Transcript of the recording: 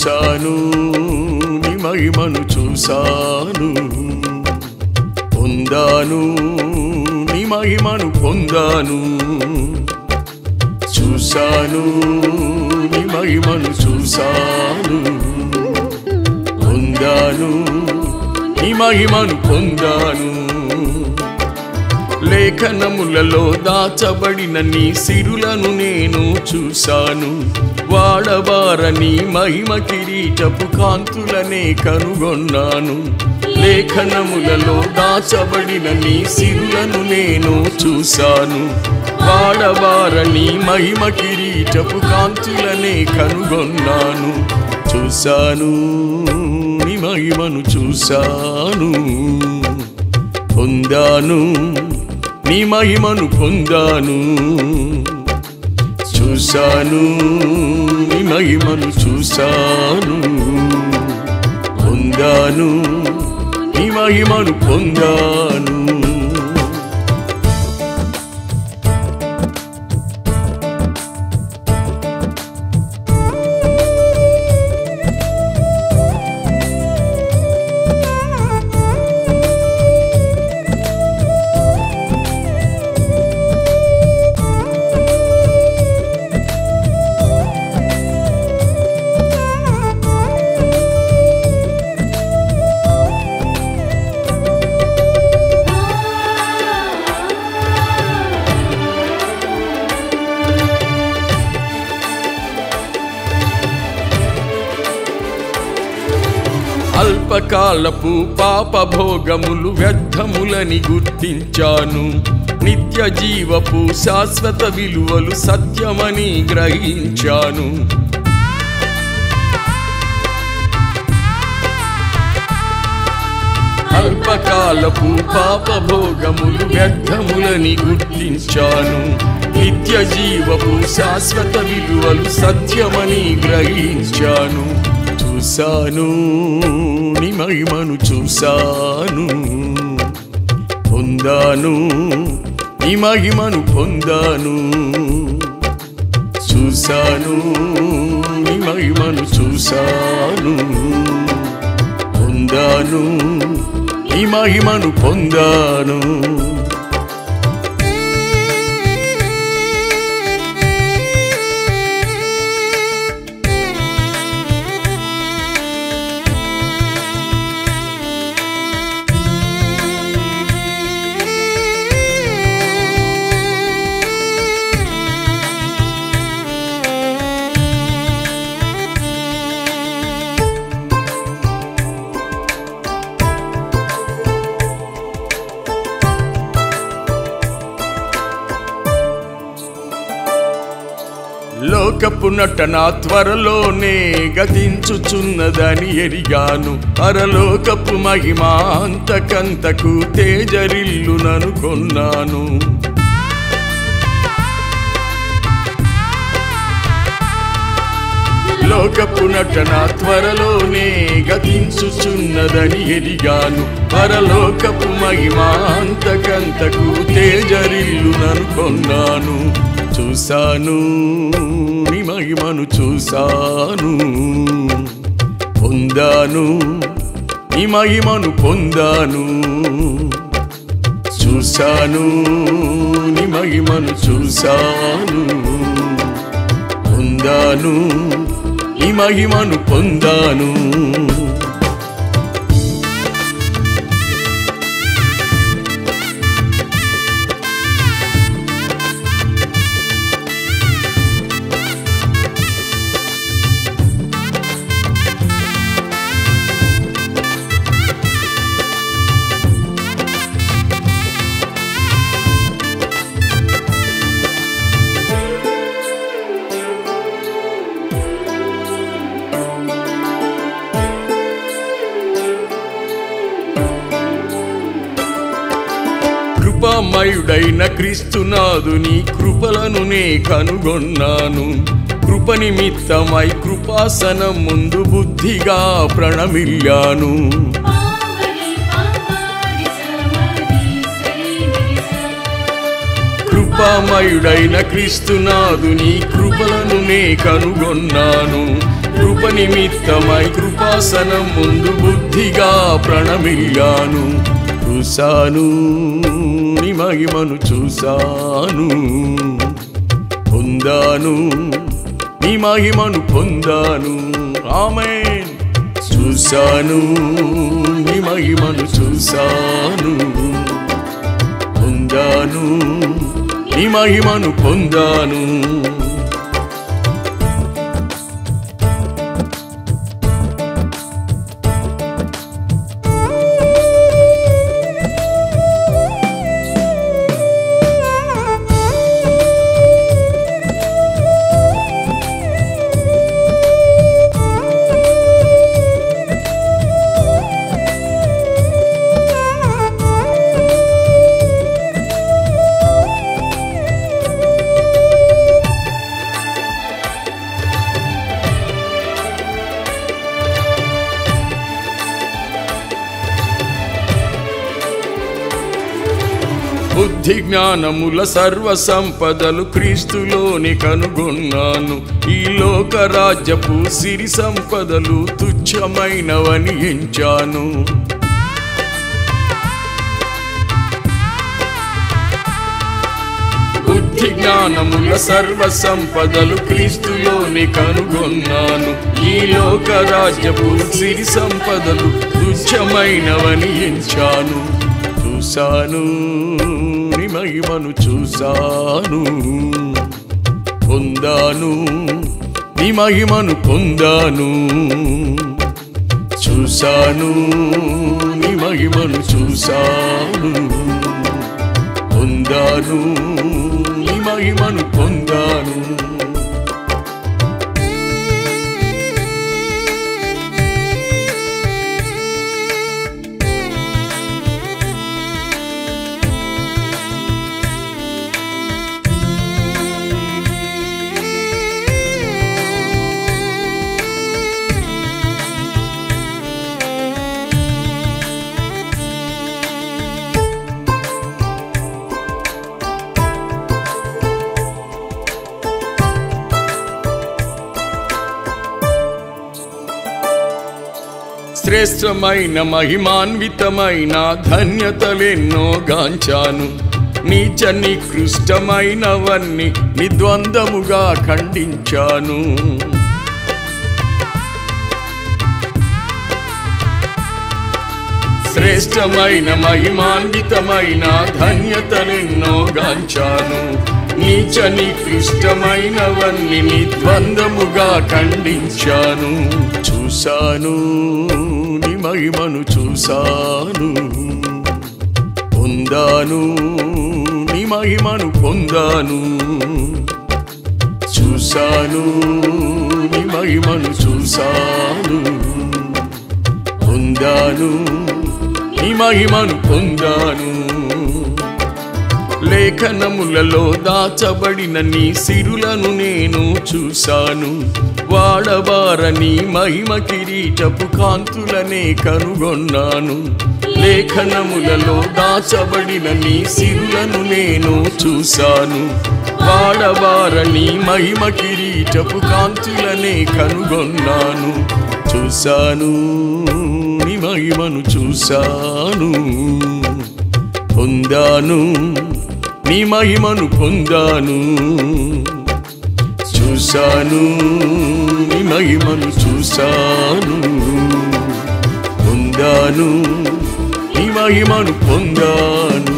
చూశాను నీ మహిమను చూశాను పొందాను నీ మహిమను పొందాను చూశాను నీ మహిమను చూశాను పొందాను నీ మహిమను పొందాను లేఖనములలో దాచబడిన నీ సిరులను నేను చూశాను వాడబారని మహిమ కిరీటపు కాంతులనే కనుగొన్నాను లేఖనములలో దాచబడిన నీ సిరులను నేను చూశాను వాడబారని మహిమ కిరీటపు కాంతులనే కనుగొన్నాను చూశాను నీ మహిమను చూశాను పొందాను నీ మహిమను పొందాను చూశాను నీ మహిమను చూశాను పొందాను నీ మహిమను పొందాను అల్పకాలపు పాపభోగములు వ్యర్థములని గుర్తించాను నిత్య జీవపు శాశ్వత విలువలు సత్యమని గ్రహించాను అల్పకాలపు పాపభోగములు వ్యర్థములని గుర్తించాను నిత్య జీవపు శాశ్వత విలువలు సత్యమని గ్రహించాను చూశాను నీ మహిమను చూశాను పొందాను నీ మహిమను పొందాను చూశాను నీ మహిమను చూశాను పొందాను నీ మహిమను పొందాను లోకపు నటన త్వరలోనే గతించుచున్నదని ఎరిగాను పరలోకపు మహిమ అంతకంతకు తేజరిల్లుననుకొన్నాను లోకపు నటన త్వరలోనే గతించుచున్నదని ఎరిగాను పరలోకపు మహిమ అంతకంతకు తేజరిల్లుననుకొన్నాను చూశాను నీ మహిమను చూశాను పొందాను నీ మహిమను పొందాను చూశాను నీ మహిమను చూశాను పొందాను నీ మహిమను పొందాను కృపామయుడైన క్రీస్తునాథుని కృపలను నే కనుగొన్నాను కృప నిమిత్తమై కృపాసనం ముందు బుద్ధిగా ప్రణమిల్లాను కృపామయుడైన క్రీస్తునాథుని కృపలను నే కనుగొన్నాను కృప నిమిత్తమై కృపాసనం ముందు బుద్ధిగా ప్రణమిల్లాను. చూశాను నీ మహిమను చూశాను, పొందాను నీ మహిమను పొందాను. ఆమేన్. చూశాను నీ మహిమను చూశాను, పొందాను నీ మహిమను పొందాను. బుద్ధి జ్ఞానముల సర్వ సంపదలు క్రీస్తులోని కనుగొన్నాను. ఈ లోక రాజ్యపు సిరి సంపదలు తుచ్చమైనవని ఎంచాను. బుద్ధి జ్ఞానముల సర్వ సంపదలు క్రీస్తులోని కనుగొన్నాను. ఈ లోక రాజ్యపు సిరి సంపదలు తుచ్చమైనవని ఎంచాను. చూశాను నీ మహిమను చూశాను, పొందాను నీ మహిమను పొందాను. చూశాను నీ మహిమను చూశాను, పొందాను నీ మహిమను పొందాను. శ్రేష్టమైన మహిమాన్వితమైన ధన్యతలెన్నో గాంచాను. నీచ నికృష్టమైనవన్నీ నిద్వందముగా ఖండించాను. శ్రేష్టమైన మహిమాన్వితమైన ధన్యతలెన్నో గాంచాను. నీచ నికృష్టమైనవన్నీ నిద్వందముగా ఖండించాను. చూశాను నీ మహిమను చూశాను, పొందాను నీ మహిమను పొందాను. చూశాను నీ మహిమను చూశాను, పొందాను నీ మహిమను పొందాను. లేఖనములలో దాచబడిన నీ సిరులను నేను చూశాను. వాడబారని మహిమ కిరీటపు కాంతులనే కనుగొన్నాను. లేఖనములలో దాచబడిన నీ సిరులను నేను చూశాను. వాడబారని మహిమ కిరీటపు కాంతులనే కనుగొన్నాను. చూశాను నీ మహిమను చూశాను, పొందాను నీ మహిమను పొందాను. చూశాను నీ మహిమను చూశాను, పొందాను నీ మహిమను పొందాను.